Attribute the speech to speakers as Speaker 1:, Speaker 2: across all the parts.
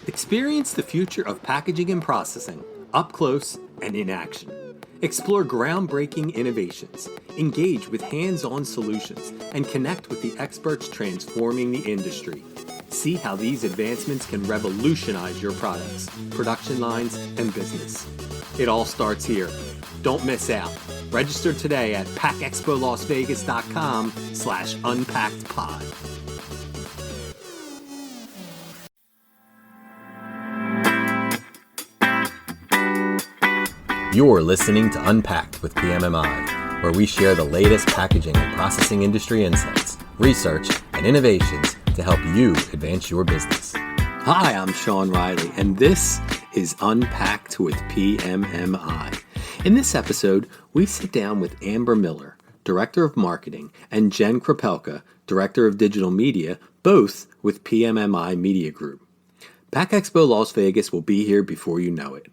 Speaker 1: Experience the future of packaging and processing up close and in action. Explore groundbreaking innovations, engage with hands-on solutions, and connect with the experts transforming the industry. See how these advancements can revolutionize your products, production lines, and business. It all starts here. Don't miss out. Register today at packexpolasvegas.com/unpackedpod. You're listening to Unpacked with PMMI, where we share the latest packaging and processing industry insights, research, and innovations to help you advance your business. Hi, I'm Sean Riley, and this is Unpacked with PMMI. In this episode, we sit down with Amber Miller, Director of Marketing, and Jen Kropelka, Director of Digital Media, both with PMMI Media Group. Pack Expo Las Vegas will be here before you know it.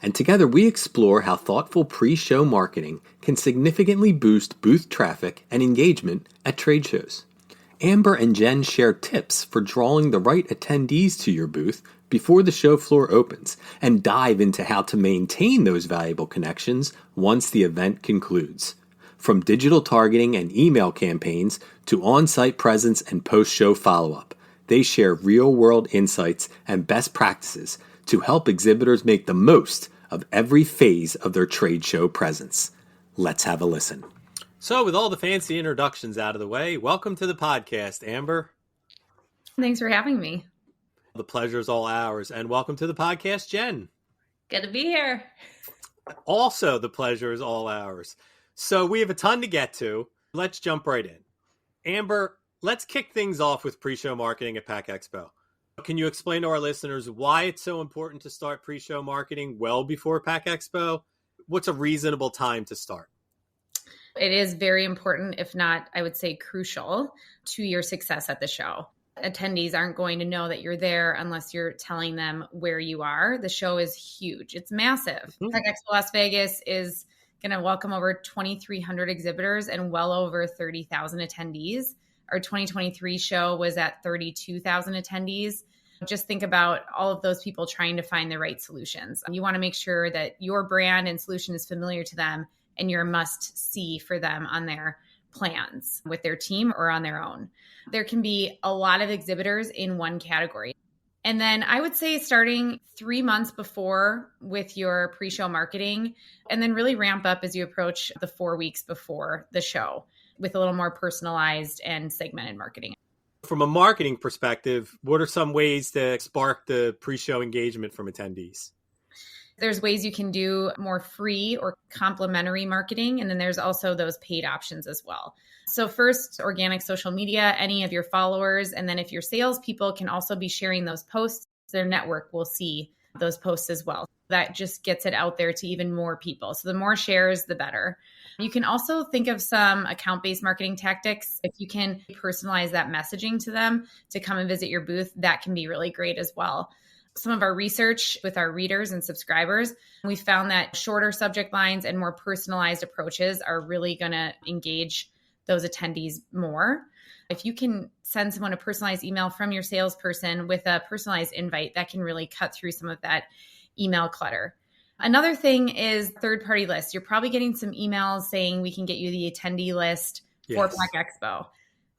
Speaker 1: And together we explore how thoughtful pre-show marketing can significantly boost booth traffic and engagement at trade shows. Amber and Jen share tips for drawing the right attendees to your booth before the show floor opens and dive into how to maintain those valuable connections once the event concludes. From digital targeting and email campaigns to on-site presence and post-show follow-up, they share real-world insights and best practices to help exhibitors make the most of every phase of their trade show presence. Let's have a listen. So with all the fancy introductions out of the way, welcome to the podcast, Amber.
Speaker 2: Thanks for having me.
Speaker 1: The pleasure is all ours. And welcome to the podcast, Jen.
Speaker 2: Good to be here.
Speaker 1: Also, the pleasure is all ours. So we have a ton to get to. Let's jump right in. Amber, let's kick things off with pre-show marketing at Pack Expo. Can you explain to our listeners why it's so important to start pre-show marketing well before Pack Expo? What's a reasonable time to start?
Speaker 2: It is very important, if not, I would say crucial, to your success at the show. Attendees aren't going to know that you're there unless you're telling them where you are. The show is huge. It's massive. Mm-hmm. Pack Expo Las Vegas is going to welcome over 2,300 exhibitors and well over 30,000 attendees. Our 2023 show was at 32,000 attendees. Just think about all of those people trying to find the right solutions. You want to make sure that your brand and solution is familiar to them and you're a must-see for them on their plans with their team or on their own. There can be a lot of exhibitors in one category. And then I would say starting 3 months before with your pre-show marketing, and then really ramp up as you approach the 4 weeks before the show with a little more personalized and segmented marketing.
Speaker 1: From a marketing perspective, what are some ways to spark the pre-show engagement from attendees?
Speaker 2: There's ways you can do more free or complimentary marketing, and then there's also those paid options as well. So first, organic social media, any of your followers, and then if your salespeople can also be sharing those posts, their network will see those posts as well. That just gets it out there to even more people. So the more shares, the better. You can also think of some account-based marketing tactics. If you can personalize that messaging to them to come and visit your booth, that can be really great as well. Some of our research with our readers and subscribers, we found that shorter subject lines and more personalized approaches are really going to engage those attendees more. If you can send someone a personalized email from your salesperson with a personalized invite, that can really cut through some of that email clutter. Another thing is third-party lists. You're probably getting some emails saying we can get you the attendee list for Pack Expo.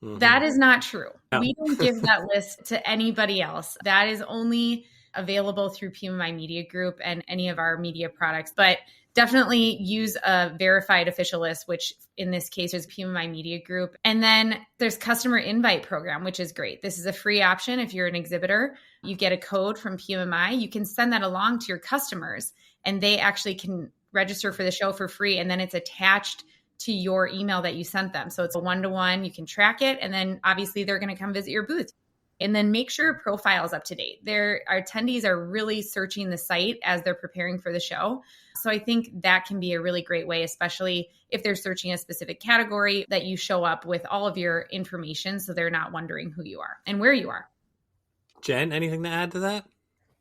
Speaker 2: Mm-hmm. That is not true. No. We don't give that list to anybody else. That is only available through PMMI Media Group and any of our media products. But definitely use a verified official list, which in this case is PMMI Media Group. And then there's customer invite program, which is great. This is a free option. If you're an exhibitor, you get a code from PMMI. You can send that along to your customers and they actually can register for the show for free. And then it's attached to your email that you sent them. So it's a one-to-one. You can track it. And then obviously they're going to come visit your booth. And then make sure your profile is up to date. Our attendees are really searching the site as they're preparing for the show. So I think that can be a really great way, especially if they're searching a specific category, that you show up with all of your information so they're not wondering who you are and where you are.
Speaker 1: Jen, anything to add to that?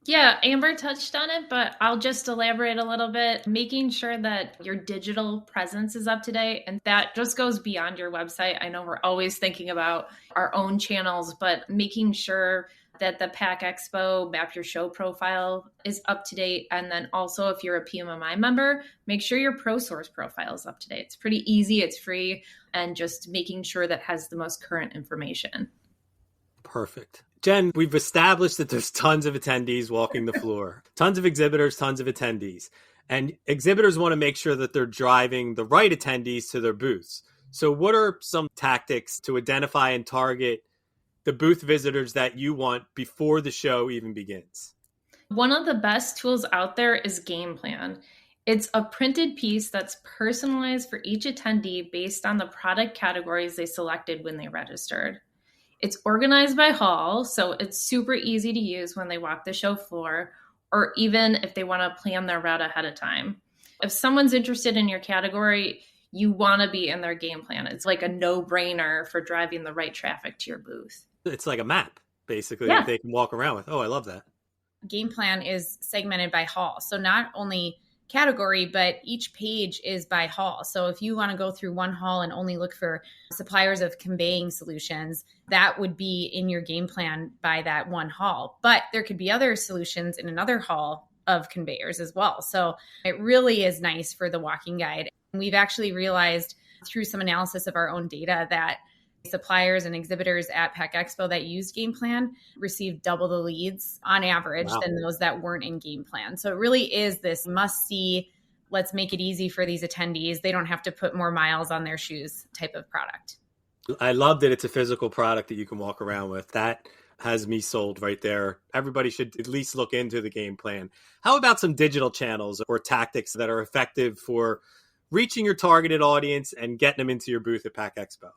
Speaker 3: Yeah, Amber touched on it, but I'll just elaborate a little bit. Making sure that your digital presence is up to date, and that just goes beyond your website. I know we're always thinking about our own channels, but making sure that the Pack Expo Map Your Show profile is up to date. And then also, if you're a PMMI member, make sure your ProSource profile is up to date. It's pretty easy, it's free, and just making sure that has the most current information.
Speaker 4: Perfect. Jen, we've established that there's tons of attendees walking the floor, tons of exhibitors, tons of attendees. And exhibitors want to make sure that they're driving the right attendees to their booths. So what are some tactics to identify and target the booth visitors that you want before the show even begins?
Speaker 3: One of the best tools out there is Game Plan. It's a printed piece that's personalized for each attendee based on the product categories they selected when they registered. It's organized by hall, so it's super easy to use when they walk the show floor, or even if they want to plan their route ahead of time. If someone's interested in your category, you want to be in their game plan. It's like a no-brainer for driving the right traffic to your booth.
Speaker 4: It's like a map, basically,
Speaker 3: Yeah.
Speaker 4: that they can walk around with. Oh, I love that.
Speaker 2: Game plan is segmented by hall. So not only category, but each page is by hall. So if you want to go through one hall and only look for suppliers of conveying solutions, that would be in your game plan by that one hall. But there could be other solutions in another hall of conveyors as well. So it really is nice for the walking guide. We've actually realized through some analysis of our own data that suppliers and exhibitors at Pack Expo that used Game Plan received double the leads on average than those that weren't in Game Plan. So it really is this must-see, let's make it easy for these attendees. They don't have to put more miles on their shoes type of product.
Speaker 4: I love that it's a physical product that you can walk around with. That has me sold right there. Everybody should at least look into the Game Plan. How about some digital channels or tactics that are effective for reaching your targeted audience and getting them into your booth at Pack Expo?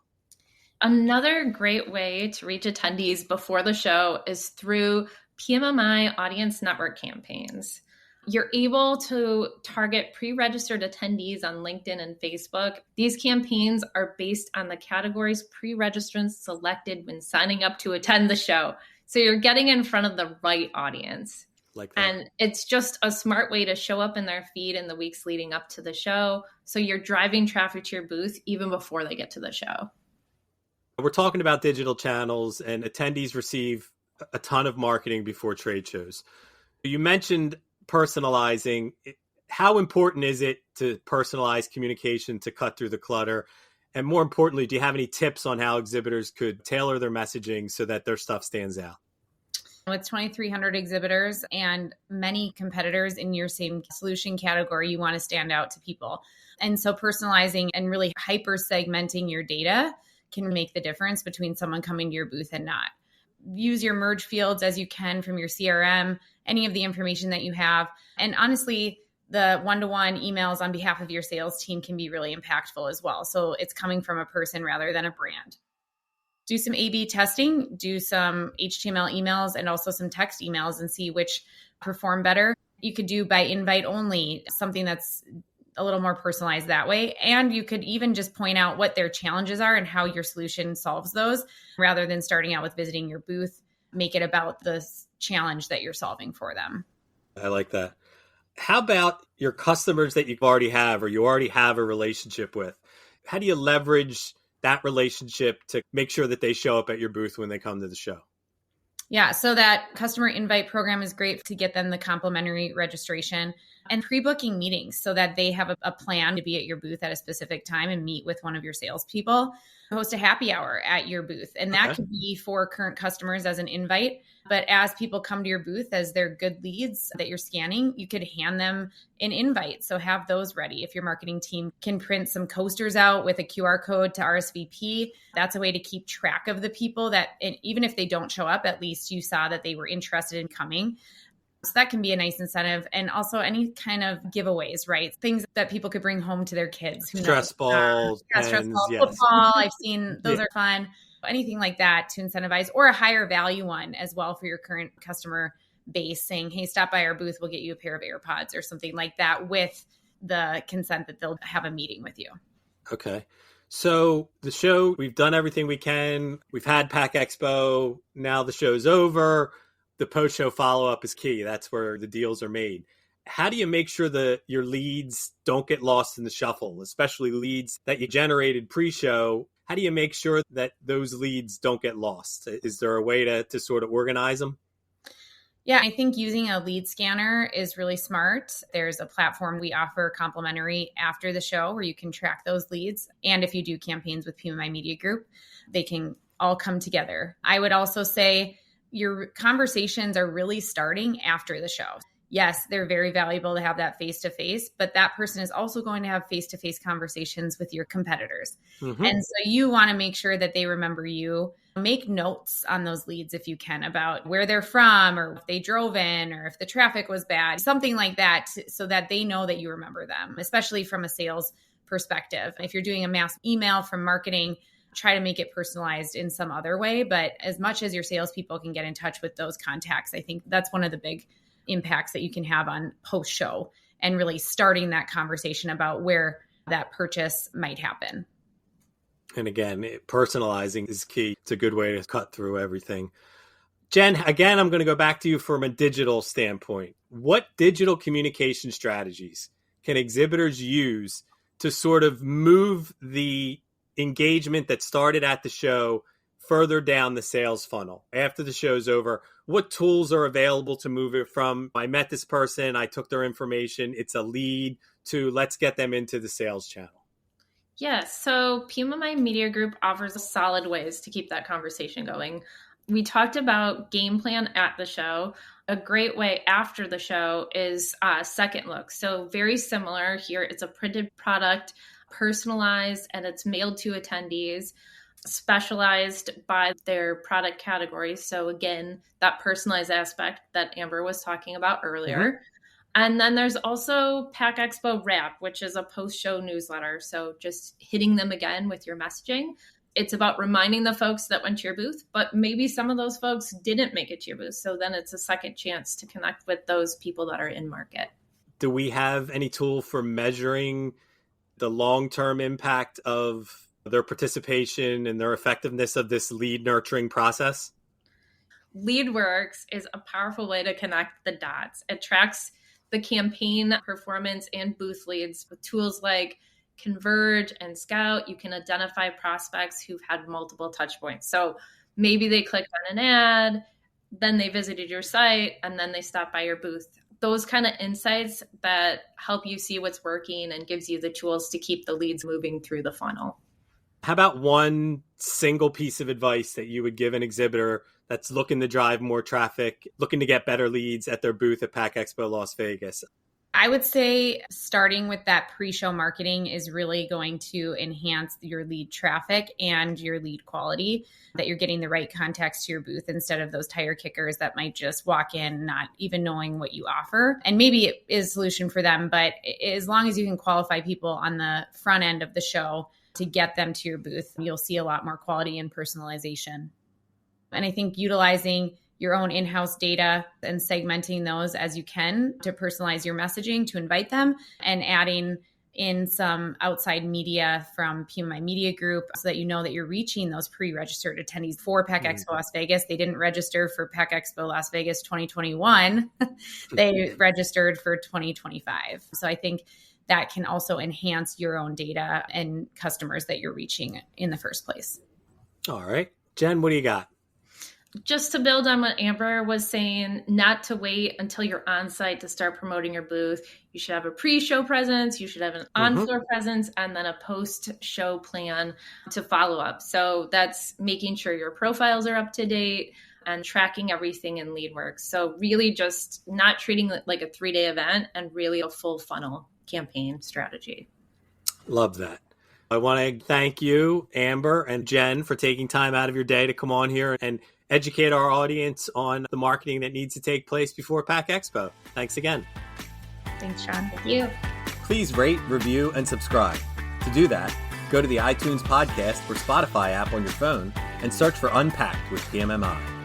Speaker 3: Another great way to reach attendees before the show is through PMMI audience network campaigns. You're able to target pre-registered attendees on LinkedIn and Facebook. These campaigns are based on the categories pre-registrants selected when signing up to attend the show. So you're getting in front of the right audience.
Speaker 4: Like that.
Speaker 3: And it's just a smart way to show up in their feed in the weeks leading up to the show. So you're driving traffic to your booth even before they get to the show.
Speaker 4: We're talking about digital channels, and attendees receive a ton of marketing before trade shows. You mentioned personalizing. How important is it to personalize communication to cut through the clutter? And more importantly, do you have any tips on how exhibitors could tailor their messaging so that their stuff stands out?
Speaker 2: With 2,300 exhibitors and many competitors in your same solution category, you want to stand out to people. And so personalizing and really hyper segmenting your data can make the difference between someone coming to your booth and not. Use your merge fields as you can from your CRM, any of the information that you have. And honestly, the one-to-one emails on behalf of your sales team can be really impactful as well. So it's coming from a person rather than a brand. Do some A/B testing, do some HTML emails and also some text emails and see which perform better. You could do by invite only, something that's a little more personalized that way. And you could even just point out what their challenges are and how your solution solves those rather than starting out with visiting your booth. Make it about the challenge that you're solving for them.
Speaker 4: I like that. How about your customers that you already have or you already have a relationship with? How do you leverage that relationship to make sure that they show up at your booth when they come to the show?
Speaker 2: Yeah, so that customer invite program is great to get them the complimentary registration and pre-booking meetings so that they have a plan to be at your booth at a specific time and meet with one of your salespeople. Host a happy hour at your booth. And that could be for current customers as an invite. But as people come to your booth, as they're good leads that you're scanning, you could hand them an invite. So have those ready. If your marketing team can print some coasters out with a QR code to RSVP, that's a way to keep track of the people that, and even if they don't show up, at least you saw that they were interested in coming. So that can be a nice incentive. And also any kind of giveaways, right? Things that people could bring home to their kids.
Speaker 4: Stress balls,
Speaker 2: stress balls,
Speaker 4: yes.
Speaker 2: football. I've seen those are fun. Anything like that to incentivize, or a higher value one as well for your current customer base, saying, hey, stop by our booth, we'll get you a pair of AirPods or something like that with the consent that they'll have a meeting with you.
Speaker 4: Okay. So the show, we've done everything we can. We've had Pack Expo. Now the show's over. The post-show follow-up is key. That's where the deals are made. How do you make sure that your leads don't get lost in the shuffle, especially leads that you generated pre-show? How do you make sure that those leads don't get lost? Is there a way to sort of organize them?
Speaker 2: Yeah, I think using a lead scanner is really smart. There's a platform we offer complimentary after the show where you can track those leads. And if you do campaigns with PMI Media Group, they can all come together. I would also say your conversations are really starting after the show. Yes, they're very valuable to have that face-to-face, but that person is also going to have face-to-face conversations with your competitors. Mm-hmm. And so you want to make sure that they remember you. Make notes on those leads if you can about where they're from or if they drove in or if the traffic was bad, something like that, so that they know that you remember them, especially from a sales perspective. If you're doing a mass email from marketing, try to make it personalized in some other way. But as much as your salespeople can get in touch with those contacts, I think that's one of the big impacts that you can have on post-show and really starting that conversation about where that purchase might happen.
Speaker 4: And again, personalizing is key. It's a good way to cut through everything. Jen, again, I'm going to go back to you from a digital standpoint. What digital communication strategies can exhibitors use to sort of move the engagement that started at the show further down the sales funnel after the show's over? What tools are available to move it from, I met this person, I took their information, it's a lead, to let's get them into the sales channel?
Speaker 3: Yes. So PMI Media Group offers solid ways to keep that conversation going. We talked about game plan at the show. A great way after the show is second look. So very similar here. It's a printed product, personalized, and it's mailed to attendees, specialized by their product categories. So again, that personalized aspect that Amber was talking about earlier. Mm-hmm. And then there's also Pack Expo Wrap, which is a post-show newsletter. So just hitting them again with your messaging. It's about reminding the folks that went to your booth, but maybe some of those folks didn't make it to your booth. So then it's a second chance to connect with those people that are in market.
Speaker 4: Do we have any tool for measuring the long-term impact of their participation and their effectiveness of this lead nurturing process?
Speaker 3: LeadWorks is a powerful way to connect the dots. It tracks the campaign performance and booth leads with tools like Converge and Scout. You can identify prospects who've had multiple touch points. So maybe they clicked on an ad, then they visited your site, and then they stopped by your booth. Those kind of insights that help you see what's working and gives you the tools to keep the leads moving through the funnel.
Speaker 4: How about one single piece of advice that you would give an exhibitor that's looking to drive more traffic, looking to get better leads at their booth at Pack Expo Las Vegas?
Speaker 2: I would say starting with that pre-show marketing is really going to enhance your lead traffic and your lead quality, that you're getting the right contacts to your booth instead of those tire kickers that might just walk in not even knowing what you offer. And maybe it is a solution for them, but as long as you can qualify people on the front end of the show to get them to your booth, you'll see a lot more quality and personalization. And I think utilizing your own in-house data and segmenting those as you can to personalize your messaging to invite them, and adding in some outside media from PMI Media Group so that you know that you're reaching those pre-registered attendees for Pack Expo Las Vegas. They didn't register for Pack Expo Las Vegas 2021. They registered for 2025. So I think that can also enhance your own data and customers that you're reaching in the first place.
Speaker 4: All right. Jen, what do you got?
Speaker 3: Just to build on what Amber was saying, not to wait until you're on site to start promoting your booth. You should have a pre-show presence, you should have an on-floor presence, and then a post-show plan to follow up. So that's making sure your profiles are up to date and tracking everything in LeadWorks. So really just not treating it like a 3-day event, and really a full funnel campaign strategy.
Speaker 4: Love that. I want to thank you, Amber and Jen, for taking time out of your day to come on here and educate our audience on the marketing that needs to take place before Pack Expo. Thanks again.
Speaker 2: Thanks, Sean.
Speaker 3: Thank you.
Speaker 1: Please rate, review, and subscribe. To do that, go to the iTunes podcast or Spotify app on your phone and search for Unpacked with PMMI.